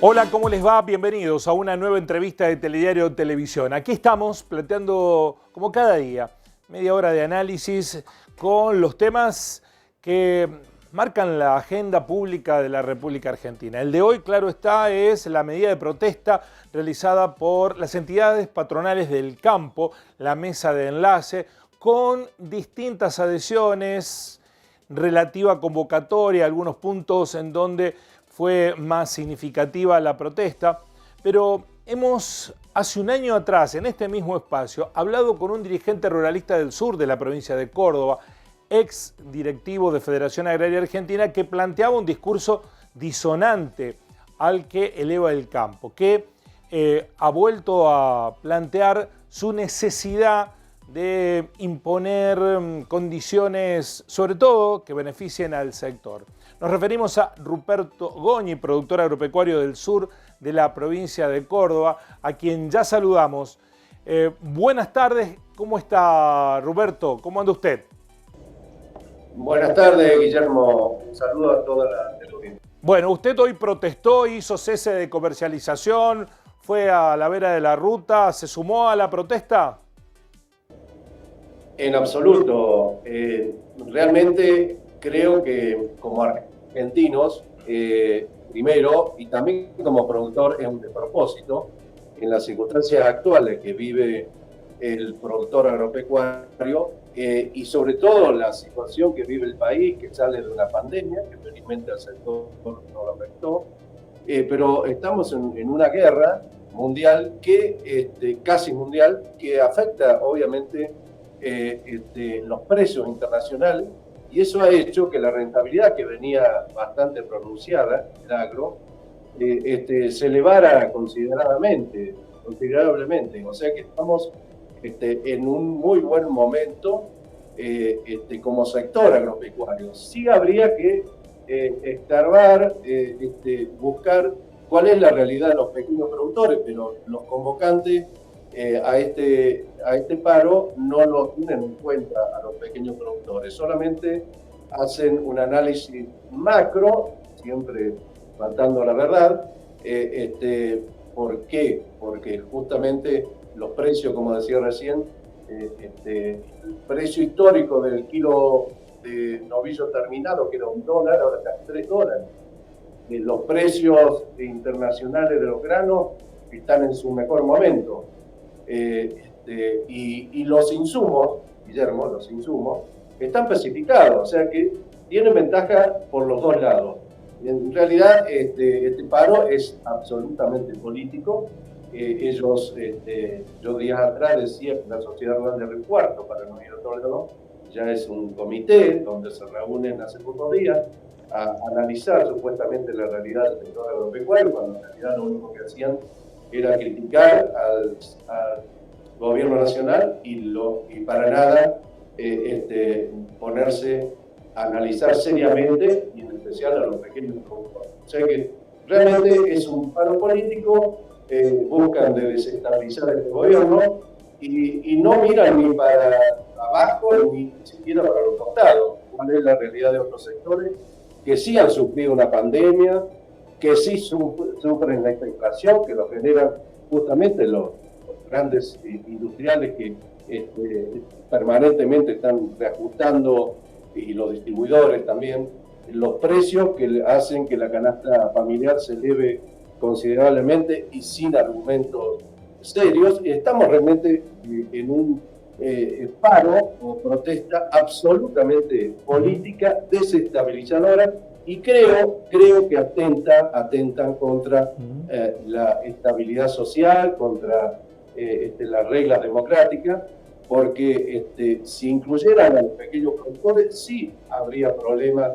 Hola, ¿cómo les va? Bienvenidos a una nueva entrevista de Telediario Televisión. Aquí estamos planteando, como cada día, media hora de análisis con los temas que marcan la agenda pública de la República Argentina. El de hoy, claro está, es la medida de protesta realizada por las entidades patronales del campo, la mesa de enlace, con distintas adhesiones, relativa convocatoria, algunos puntos en donde fue más significativa la protesta, pero hemos hace un año atrás, en este mismo espacio, hablado con un dirigente ruralista del sur de la provincia de Córdoba, ex directivo de Federación Agraria Argentina, que planteaba un discurso disonante al que eleva el campo, que ha vuelto a plantear su necesidad de imponer condiciones, sobre todo, que beneficien al sector. Nos referimos a Ruperto Goñi, productor agropecuario del sur de la provincia de Córdoba, a quien ya saludamos. Buenas tardes, ¿cómo está Ruperto? ¿Cómo anda usted? Buenas tardes, Guillermo. Un saludo a toda la teleaudiencia. Bueno, usted hoy protestó, hizo cese de comercialización, fue a la vera de la ruta, ¿se sumó a la protesta? En absoluto. Realmente creo que como argentinos, primero, y también como productor, es un despropósito en las circunstancias actuales que vive el productor agropecuario y sobre todo la situación que vive el país, que sale de una pandemia, que felizmente al sector no lo afectó, pero estamos en una guerra mundial, casi mundial, que afecta obviamente los precios internacionales, y eso ha hecho que la rentabilidad, que venía bastante pronunciada en el agro, se elevara considerablemente. O sea que estamos en un muy buen momento como sector agropecuario. Sí habría que escarbar, buscar cuál es la realidad de los pequeños productores, pero los convocantes a este paro no lo tienen en cuenta a los pequeños productores, solamente hacen un análisis macro, siempre faltando la verdad. ¿Por qué? Porque justamente los precios, como decía recién, el precio histórico del kilo de novillo terminado, que era $1, ahora está $3. Los precios internacionales de los granos están en su mejor momento. Y los insumos, Guillermo, los insumos, están especificados, o sea que tienen ventaja por los dos lados. En realidad, este paro es absolutamente político. Yo días atrás decía que la Sociedad Rural de Río Cuarto, para no ir a Toledo, ya es un comité donde se reúnen hace pocos días a analizar supuestamente la realidad del sector agropecuario, cuando en realidad lo único que hacían era criticar al gobierno nacional y para nada ponerse a analizar seriamente, y en especial a los pequeños productores. O sea que realmente es un paro político, buscan de desestabilizar este gobierno y no miran ni para abajo ni siquiera para los costados. ¿Cuál es la realidad de otros sectores que sí han sufrido una pandemia, que sí sufren esta inflación, que lo generan justamente los grandes industriales que permanentemente están reajustando, y los distribuidores también, los precios que hacen que la canasta familiar se eleve considerablemente y sin argumentos serios? Estamos realmente en un paro o protesta absolutamente política, desestabilizadora, y creo que atentan contra la estabilidad social, contra las reglas democráticas, porque si incluyeran a los pequeños productores, sí habría problemas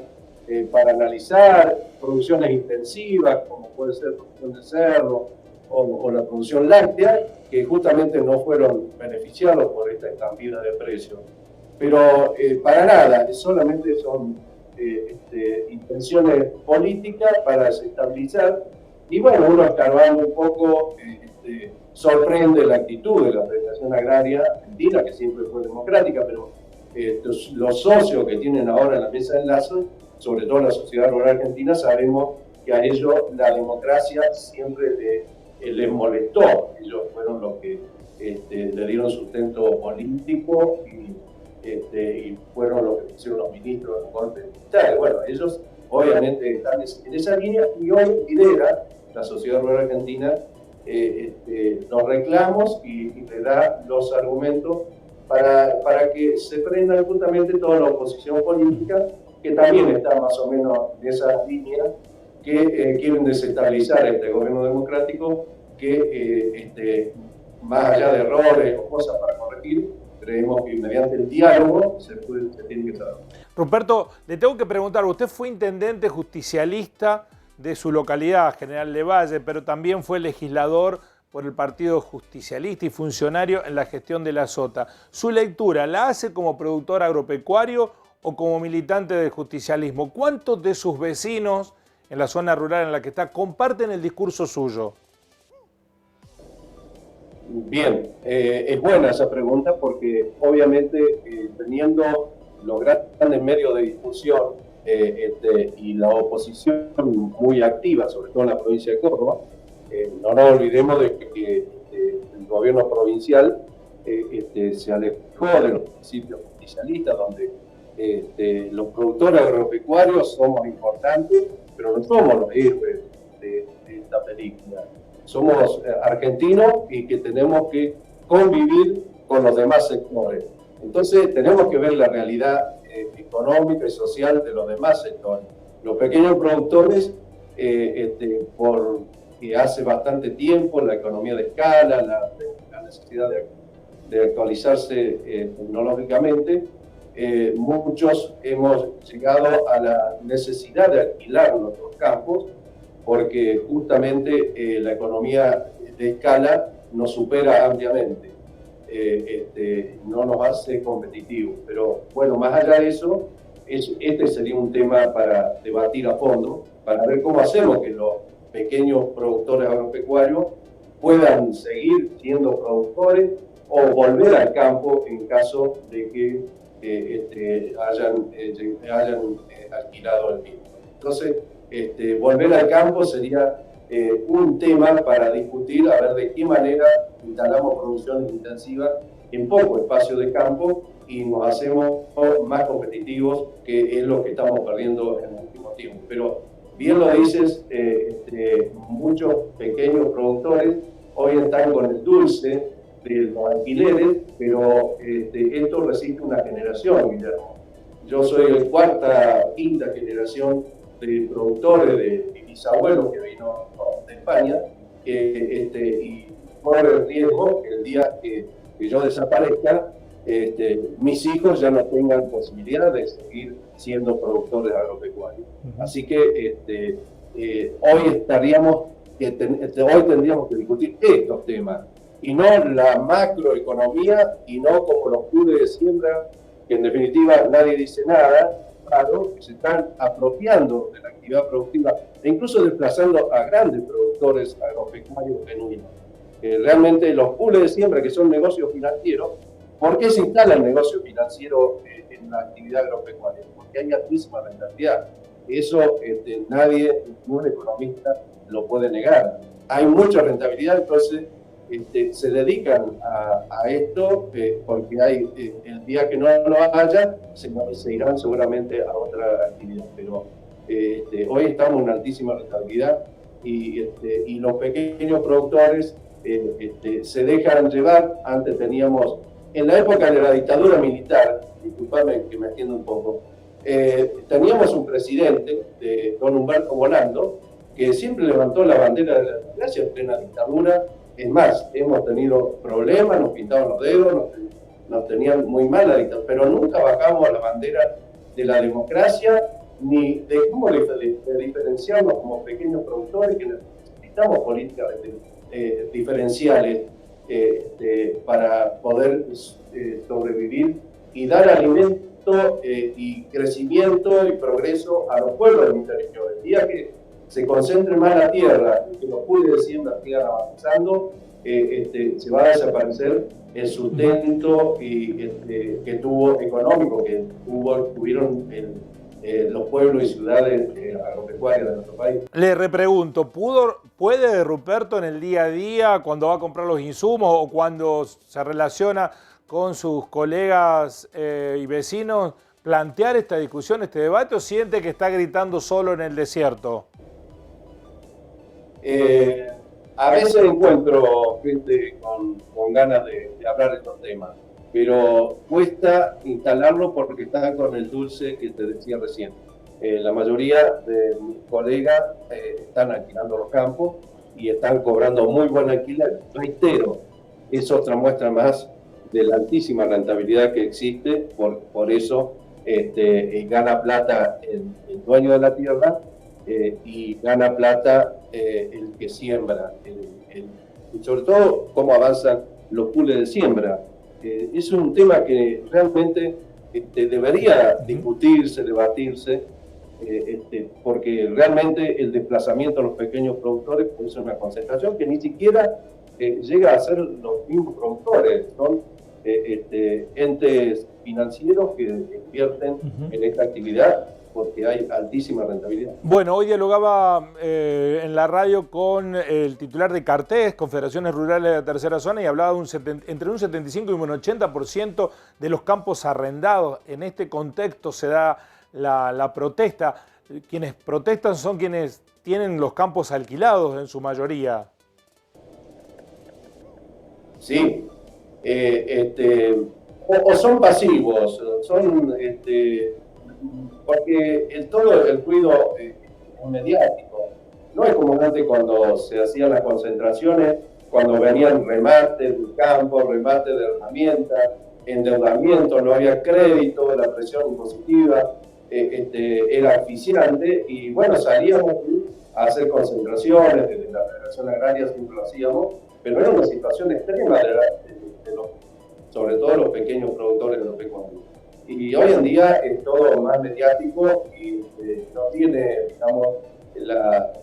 para analizar producciones intensivas, como puede ser la producción de cerdo o la producción láctea, que justamente no fueron beneficiados por esta estampida de precios. Pero para nada, solamente son intenciones políticas para desestabilizar. Y bueno, uno escarbando un poco, sorprende la actitud de la Federación Agraria Argentina, que siempre fue democrática, pero los socios que tienen ahora en la mesa de enlace, sobre todo la Sociedad Rural Argentina, sabemos que a ellos la democracia siempre les molestó. Ellos fueron los que le dieron sustento político y fueron los que pusieron los ministros de los golpes militares. Bueno, ellos obviamente están en esa línea y hoy lidera la sociedad rural argentina los reclamos y le da los argumentos para que se prenda justamente toda la oposición política, que también está más o menos en esa línea, que quieren desestabilizar este gobierno democrático, que más allá de errores o cosas para corregir, creemos que mediante el diálogo se tiene que saber. Ruperto, le tengo que preguntar, usted fue intendente justicialista de su localidad, General Lavalle, pero también fue legislador por el Partido Justicialista y funcionario en la gestión de la Sota. ¿Su lectura la hace como productor agropecuario o como militante del justicialismo? ¿Cuántos de sus vecinos en la zona rural en la que está comparten el discurso suyo? Bien, es buena esa pregunta porque obviamente teniendo los grandes medios de difusión y la oposición muy activa, sobre todo en la provincia de Córdoba, no nos olvidemos de que el gobierno provincial se alejó de los principios justicialistas, donde los productores agropecuarios somos importantes, pero no somos los héroes de esta película. Somos argentinos y que tenemos que convivir con los demás sectores. Entonces tenemos que ver la realidad económica y social de los demás sectores. Los pequeños productores, porque hace bastante tiempo la economía de escala, la necesidad de actualizarse tecnológicamente, muchos hemos llegado a la necesidad de alquilar nuestros campos porque justamente la economía de escala nos supera ampliamente, no nos hace competitivos. Pero bueno, más allá de eso, este sería un tema para debatir a fondo, para ver cómo hacemos que los pequeños productores agropecuarios puedan seguir siendo productores o volver al campo en caso de que hayan alquilado el mismo. Entonces, volver al campo sería un tema para discutir, a ver de qué manera instalamos producciones intensivas en poco espacio de campo y nos hacemos más competitivos, que es lo que estamos perdiendo en el último tiempo. Pero bien lo dices, muchos pequeños productores hoy están con el dulce de los alquileres, pero esto resiste una generación, Guillermo. Yo soy el quinta generación de productores, de mi bisabuelo que vino de España, y corre el riesgo que el día que yo desaparezca, mis hijos ya no tengan posibilidad de seguir siendo productores agropecuarios. Así que hoy tendríamos que discutir estos temas, y no la macroeconomía, y no como los clubes de siembra, que en definitiva nadie dice nada, claro, que se están apropiando de la actividad productiva e incluso desplazando a grandes productores agropecuarios genuinos. Realmente los pools de siembra, que son negocios financieros, ¿por qué se instala el negocio financiero en la actividad agropecuaria? Porque hay altísima rentabilidad. Eso nadie, ningún economista lo puede negar. Hay mucha rentabilidad, entonces se dedican a esto porque el día que no lo haya, se irán seguramente a otra actividad. Pero hoy estamos en una altísima rentabilidad y los pequeños productores se dejan llevar. Antes teníamos, en la época de la dictadura militar, disculpame que me extiendo un poco, teníamos un presidente, don Humberto Bolando, que siempre levantó la bandera de la democracia en plena dictadura. Es más, hemos tenido problemas, nos pintaban los dedos, nos tenían muy mal la dictadura, pero nunca bajamos a la bandera de la democracia, ni de cómo de diferenciarnos como pequeños productores, que necesitamos políticas diferenciales para poder sobrevivir y dar alimento y crecimiento y progreso a los pueblos del interior. El día que se concentre más la tierra y que los pools de siembra sigan avanzando, se va a desaparecer el sustento que tuvo económico, que tuvieron los pueblos y ciudades agropecuarias de nuestro país. Le repregunto, ¿puede Ruperto en el día a día, cuando va a comprar los insumos o cuando se relaciona con sus colegas y vecinos, plantear esta discusión, este debate, o siente que está gritando solo en el desierto? A veces encuentro gente con ganas de hablar de estos temas, pero cuesta instalarlo porque están con el dulce que te decía recién. La mayoría de mis colegas están alquilando los campos y están cobrando muy buen alquiler. Reitero, es otra muestra más de la altísima rentabilidad que existe, por eso gana plata el dueño de la tierra y gana plata el que siembra, y sobre todo cómo avanzan los pools de siembra. Es un tema que realmente debería discutirse, debatirse, porque realmente el desplazamiento de los pequeños productores es una concentración que ni siquiera llega a ser los mismos productores, son entes financieros que invierten en esta actividad porque hay altísima rentabilidad. Bueno, hoy dialogaba en la radio con el titular de Cartés, Confederaciones Rurales de la Tercera Zona, y hablaba de entre un 75 y un 80% de los campos arrendados. En este contexto se da la protesta. Quienes protestan son quienes tienen los campos alquilados en su mayoría. Sí, o son pasivos, son porque todo el ruido es mediático. No es como antes cuando se hacían las concentraciones, cuando venían remates de campo, remates de herramientas, endeudamiento, no había crédito, la presión impositiva era asfixiante, y bueno, salíamos a hacer concentraciones, desde la Federación Agraria siempre lo hacíamos, pero era una situación extrema sobre todo los pequeños productores de los pecuarios. Y hoy en día es todo más mediático y no tiene, digamos, la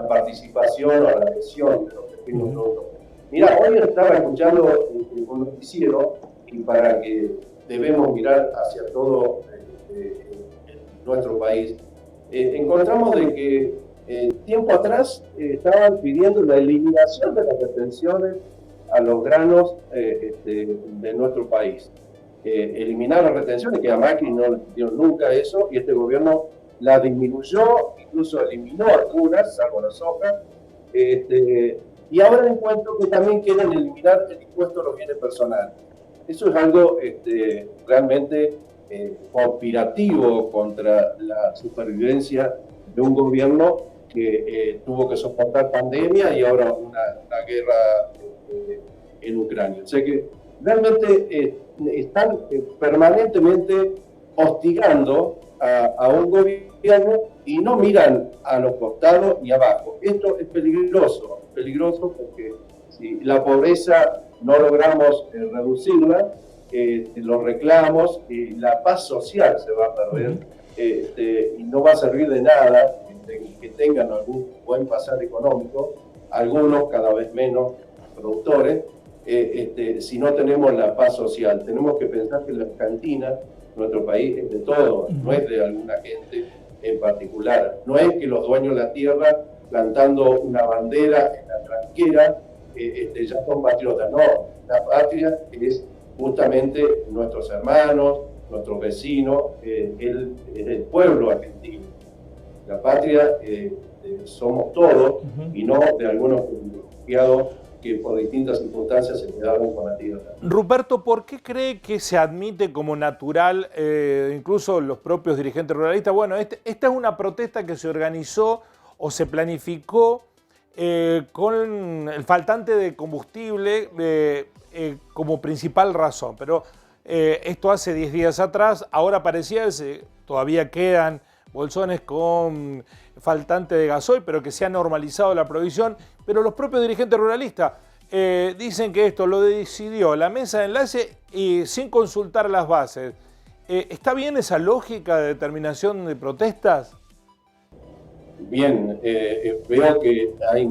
participación o la adhesión de los pequeños productores. Mira, hoy estaba escuchando un noticiero, y para que debemos mirar hacia todo nuestro país, encontramos de que tiempo atrás estaban pidiendo la eliminación de las retenciones a los granos de nuestro país. Eliminar las retenciones, que a Macri no le pidieron nunca eso, y este gobierno la disminuyó, incluso eliminó algunas, salvo la soja, y ahora encuentro que también quieren eliminar el impuesto a los bienes personales. Eso es algo realmente conspirativo contra la supervivencia de un gobierno que tuvo que soportar pandemia y ahora una guerra en Ucrania. O sea que realmente están permanentemente hostigando a un gobierno y no miran a los costados y abajo. Esto es peligroso porque si la pobreza no logramos reducirla, los reclamos, la paz social se va a perder, y no va a servir de nada que tengan algún buen pasar económico, algunos cada vez menos productores, si no tenemos la paz social. Tenemos que pensar que la Argentina, nuestro país, es de todos, no es de alguna gente en particular. No es que los dueños de la tierra, plantando una bandera en la tranquera, ya son patriotas. No, la patria es justamente nuestros hermanos, nuestros vecinos, el pueblo argentino. La patria somos todos, y no de algunos privilegiados que por distintas circunstancias se quedaron con la tierra. Ruperto, ¿por qué cree que se admite como natural, incluso los propios dirigentes ruralistas? Bueno, esta es una protesta que se organizó o se planificó con el faltante de combustible como principal razón, pero esto hace 10 días atrás. Ahora parecía que todavía quedan bolsones con faltante de gasoil, pero que se ha normalizado la provisión. Pero los propios dirigentes ruralistas dicen que esto lo decidió la mesa de enlace y sin consultar las bases. ¿Está bien esa lógica de determinación de protestas? Bien, veo que hay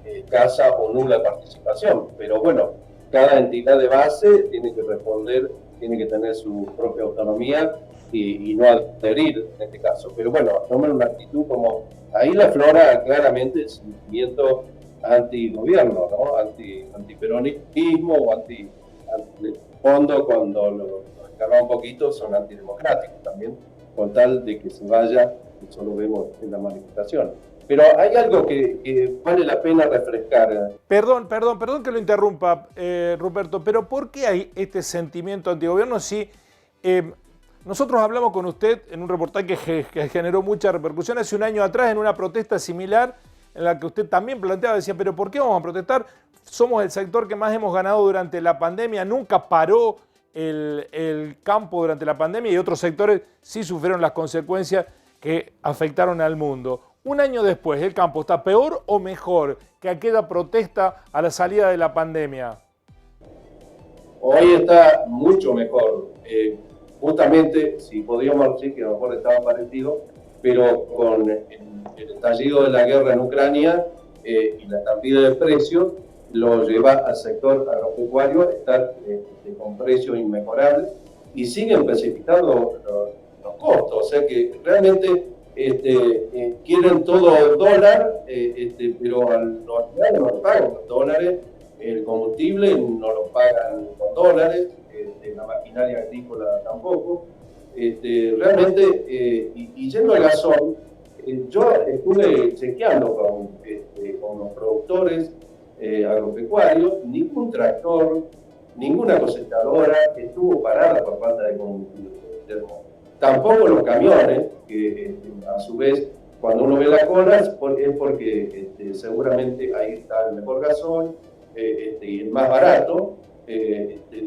escasa o nula participación, pero bueno, cada entidad de base tiene que responder, tiene que tener su propia autonomía y no adherir en este caso. Pero bueno, toman una actitud como, ahí la flora claramente el sentimiento antigobierno, ¿no? Antiperonismo o anti fondo, cuando lo escarba un poquito, son antidemocráticos también, con tal de que se vaya, eso lo vemos en la manifestación. Pero hay algo que vale la pena refrescar. Perdón que lo interrumpa, Ruperto, pero ¿por qué hay este sentimiento antigobierno si nosotros hablamos con usted en un reportaje que generó mucha repercusión hace un año atrás en una protesta similar en la que usted también planteaba, decía, pero ¿por qué vamos a protestar? Somos el sector que más hemos ganado durante la pandemia, nunca paró el campo durante la pandemia y otros sectores sí sufrieron las consecuencias que afectaron al mundo. Un año después, ¿el campo está peor o mejor que aquella protesta a la salida de la pandemia? Hoy está mucho mejor. Justamente, si podríamos decir que a lo mejor estaba parecido, pero con el estallido de la guerra en Ucrania y la estampida de precios, lo lleva al sector agropecuario a estar con precios inmejorables y siguen precipitando los costos. O sea que realmente quieren todo dólar, pero a los ciudadanos no lo pagan con dólares, el combustible no lo pagan con dólares, la maquinaria agrícola tampoco. Realmente, y yendo al gasol, yo estuve chequeando con los productores agropecuarios, ningún tractor, ninguna cosechadora estuvo parada por falta de combustible. Tampoco los camiones, que a su vez, cuando uno ve las colas, es porque seguramente ahí está el mejor gasoil y el más barato.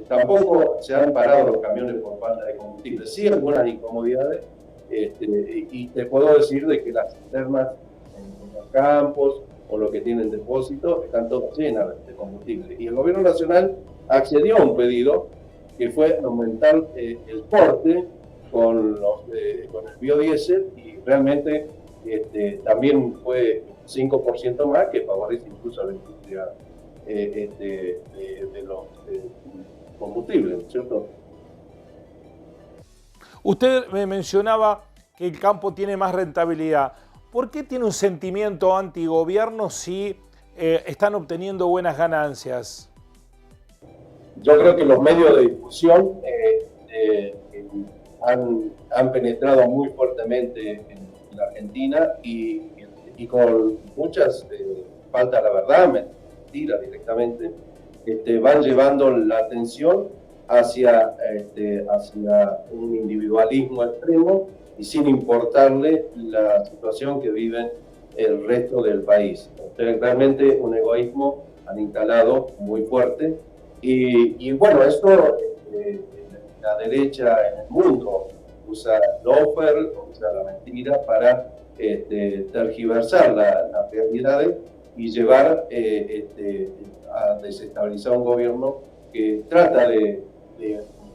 Tampoco se han parado los camiones por falta de combustible. Sí, algunas incomodidades, y te puedo decir de que las cisternas en los campos o los que tienen depósitos están todas llenas de combustible. Y el gobierno nacional accedió a un pedido que fue aumentar el porte con el biodiesel y realmente también fue 5% más, que favorece incluso a la industria de los combustibles, ¿cierto? Usted me mencionaba que el campo tiene más rentabilidad. ¿Por qué tiene un sentimiento antigobierno si están obteniendo buenas ganancias? Yo creo que los medios de difusión han penetrado muy fuertemente en la Argentina y con muchas falta la verdad, mentira directamente, van llevando la atención hacia un individualismo extremo y sin importarle la situación que vive el resto del país. Realmente un egoísmo han instalado muy fuerte y bueno, esto la derecha en el mundo usa lawfare, usa la mentira para tergiversar las realidades y llevar a desestabilizar un gobierno que trata de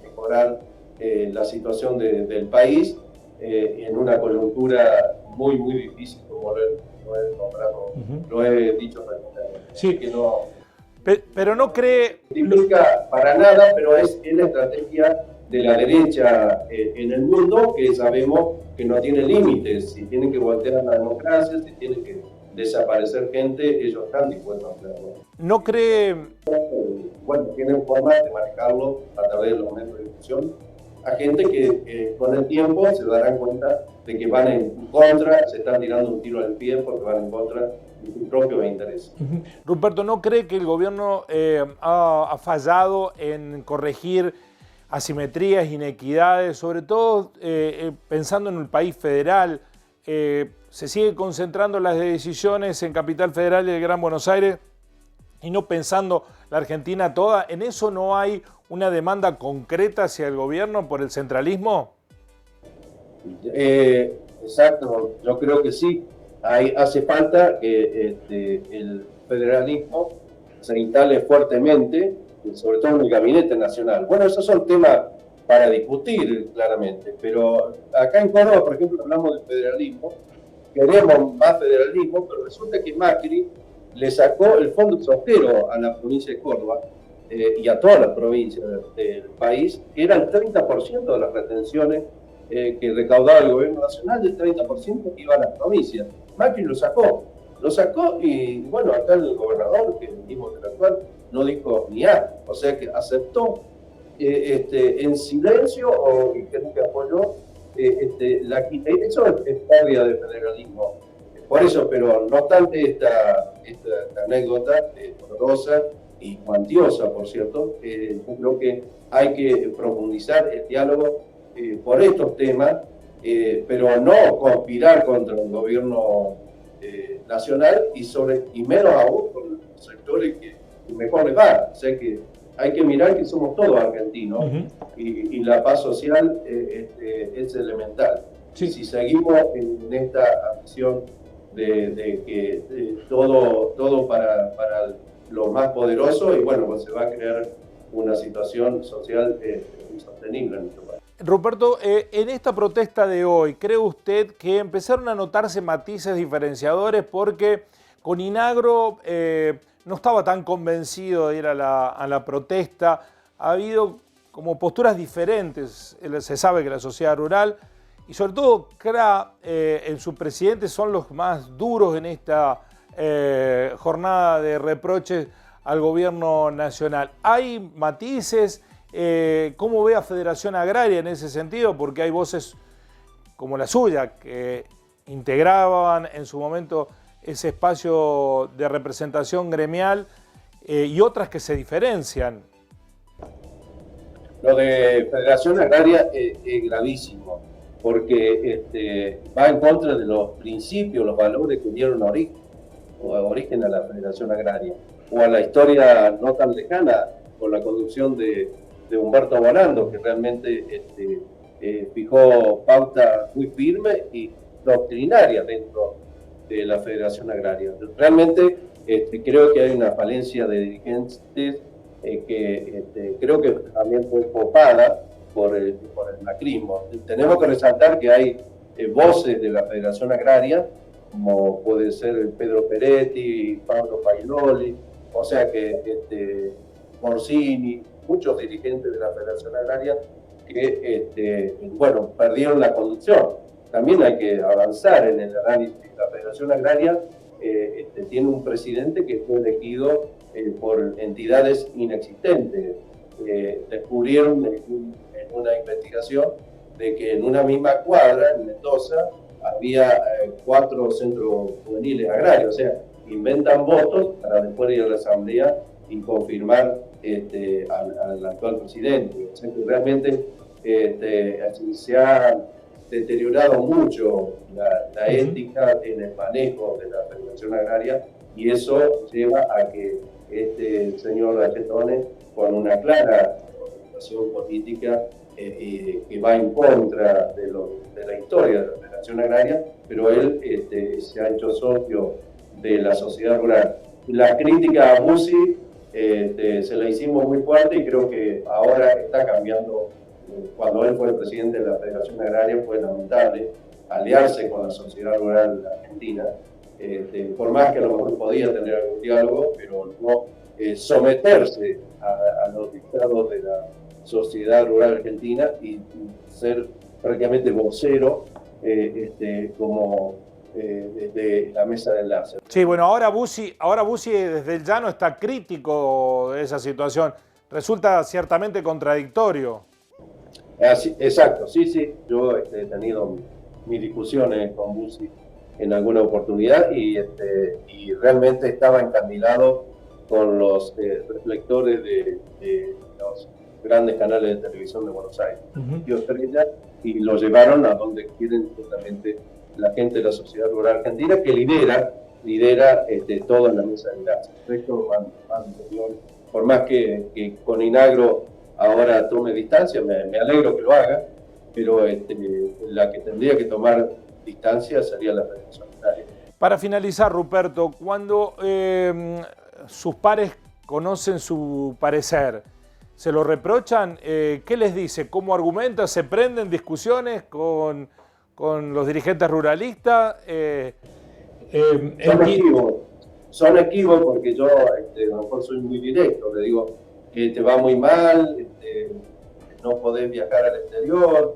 mejorar la situación del país en una coyuntura muy, muy difícil, como lo he nombrado, lo he dicho realmente. Sí. Que no, pero no cree... No significa para nada, pero es la estrategia de la derecha en el mundo, que sabemos que no tiene límites. Si tienen que voltear la democracia, si tienen que desaparecer gente, ellos están dispuestos a hacerlo. ¿No cree...? Bueno, tienen formas de manejarlo a través de los medios de difusión a gente que con el tiempo se darán cuenta de que van en contra, se están tirando un tiro al pie porque van en contra de sus propios intereses. Ruperto, ¿no cree que el gobierno ha fallado en corregir asimetrías, inequidades, sobre todo pensando en el país federal? Se sigue concentrando las decisiones en Capital Federal y el Gran Buenos Aires y no pensando la Argentina toda. ¿En eso no hay una demanda concreta hacia el gobierno por el centralismo? Exacto, yo creo que sí. Hace falta que el federalismo se instale fuertemente, sobre todo en el gabinete nacional. Bueno, esos son temas para discutir claramente, pero acá en Córdoba, por ejemplo, hablamos de federalismo, queremos más federalismo, pero resulta que Macri le sacó el fondo extranjero a la provincia de Córdoba y a todas las provincias del país, que eran 30% de las retenciones que recaudaba el gobierno nacional, del 30% que iba a las provincias. Macri lo sacó y bueno, acá el gobernador, que es el mismo que el actual, no dijo ni A, o sea que aceptó en silencio y creo que apoyó eso es pérdida de federalismo. Por eso, pero no obstante esta anécdota dolorosa y cuantiosa, por cierto, yo creo que hay que profundizar el diálogo por estos temas, pero no conspirar contra el gobierno nacional y menos aún con los sectores que mejor les va. O sea que hay que mirar que somos todos argentinos y la paz social es elemental. Sí. Si seguimos en esta acción de que todo para los más poderosos, y bueno, pues se va a crear una situación social insostenible en nuestro país. Ruperto, en esta protesta de hoy, ¿cree usted que empezaron a notarse matices diferenciadores? Porque con Inagro no estaba tan convencido de ir a la protesta. Ha habido como posturas diferentes. Se sabe que la sociedad rural y sobre todo CRA en su presidente son los más duros en esta jornada de reproches al gobierno nacional. ¿Hay matices? ¿Cómo ve a Federación Agraria en ese sentido? Porque hay voces como la suya que integraban en su momento ese espacio de representación gremial y otras que se diferencian. Lo de Federación Agraria es gravísimo porque va en contra de los principios, los valores que dieron origen a la Federación Agraria o a la historia no tan lejana con la conducción de Humberto Bonando, que realmente fijó pautas muy firmes y doctrinarias dentro de la Federación Agraria. Realmente creo que hay una falencia de dirigentes que creo que también fue copada por el macrismo. Tenemos que resaltar que hay voces de la Federación Agraria, como puede ser Pedro Peretti, Pablo Painoli, o sea que Morsini, muchos dirigentes de la Federación Agraria que, bueno, perdieron la conducción. También hay que avanzar en el análisis. La Federación Agraria tiene un presidente que fue elegido por entidades inexistentes. Descubrieron en una investigación de que en una misma cuadra, en Mendoza, había 4 centros juveniles agrarios. O sea, inventan votos para después ir a la asamblea y confirmar al actual presidente. O sea que realmente se ha deteriorado mucho la ética en el manejo de la Federación Agraria y eso lleva a que este señor Achetone, con una clara orientación política que va en contra de la historia de la Federación Agraria, pero él se ha hecho socio de la sociedad rural. La crítica a Bussi se la hicimos muy fuerte y creo que ahora está cambiando. Cuando él fue presidente de la Federación Agraria fue lamentable aliarse con la sociedad rural argentina, por más que a lo mejor podía tener algún diálogo, pero no someterse a los dictados de la sociedad rural argentina y ser prácticamente vocero como desde la mesa de enlace. Sí, bueno, ahora Bussi desde el llano está crítico de esa situación. Resulta ciertamente contradictorio. Exacto, sí. Yo he tenido mis discusiones con Bussi en alguna oportunidad y realmente estaba encandilado con los reflectores de los grandes canales de televisión de Buenos Aires. Y lo llevaron a donde quieren justamente la gente de la sociedad rural argentina que lidera toda la mesa de enlace. Por más que con Inagro ahora tome distancia, me alegro que lo haga, pero la que tendría que tomar distancia sería la Federación Agraria. Para finalizar, Ruperto, cuando sus pares conocen su parecer, ¿se lo reprochan? ¿Qué les dice? ¿Cómo argumenta? ¿Se prenden discusiones con los dirigentes ruralistas? Son equívocos porque yo a lo mejor soy muy directo, le digo que te va muy mal, no podés viajar al exterior,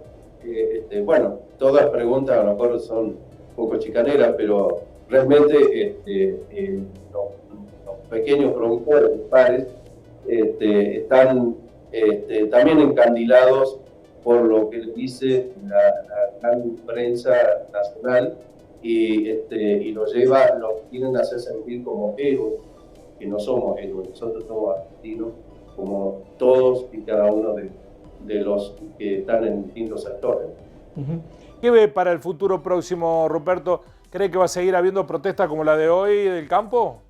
bueno, todas preguntas a lo mejor son un poco chicaneras, pero realmente los pequeños productores, pares, están también encandilados por lo que les dice la gran prensa nacional y los quieren hacer sentir como héroes, que no somos héroes, nosotros somos argentinos, como todos y cada uno de los que están en distintos sectores. ¿Qué ve para el futuro próximo, Ruperto? ¿Cree que va a seguir habiendo protestas como la de hoy del campo?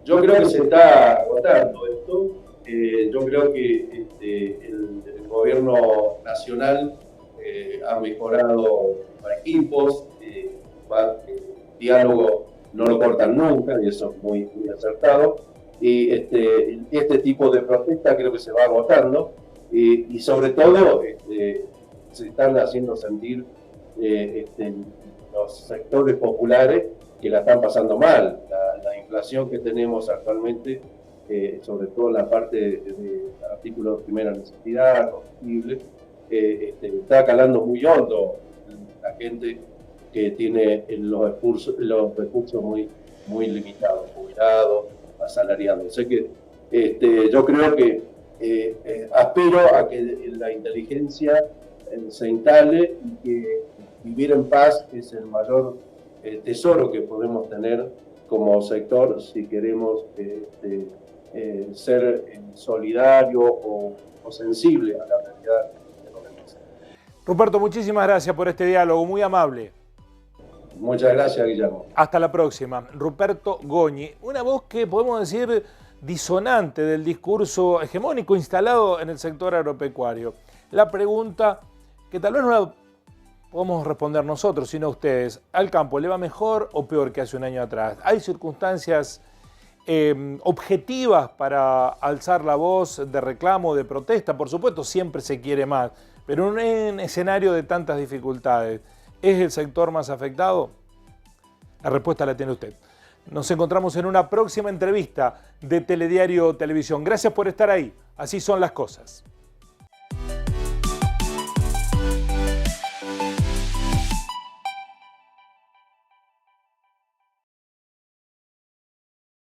Yo creo que se está agotando esto. Yo creo que el gobierno nacional ha mejorado los equipos, diálogo no lo cortan nunca y eso es muy, muy acertado. Y este tipo de protesta creo que se va agotando y sobre todo se están haciendo sentir los sectores populares que la están pasando mal. La inflación que tenemos actualmente, sobre todo en la parte de artículos de primera necesidad, combustible, está calando muy hondo la gente que tiene los recursos muy, muy limitados, jubilados, asalariados. O sea que yo creo que aspiro a que la inteligencia se instale y que vivir en paz es el mayor tesoro que podemos tener como sector si queremos ser solidario o sensible a la realidad de los demás. Ruperto, muchísimas gracias por este diálogo, muy amable. Muchas gracias, Guillermo. Hasta la próxima. Ruperto Goñi, una voz que podemos decir disonante del discurso hegemónico instalado en el sector agropecuario. La pregunta que tal vez no la podemos responder nosotros, sino ustedes. ¿Al campo le va mejor o peor que hace un año atrás? ¿Hay circunstancias objetivas para alzar la voz de reclamo, de protesta? Por supuesto, siempre se quiere más, pero en un escenario de tantas dificultades, ¿es el sector más afectado? La respuesta la tiene usted. Nos encontramos en una próxima entrevista de Telediario Televisión. Gracias por estar ahí. Así son las cosas.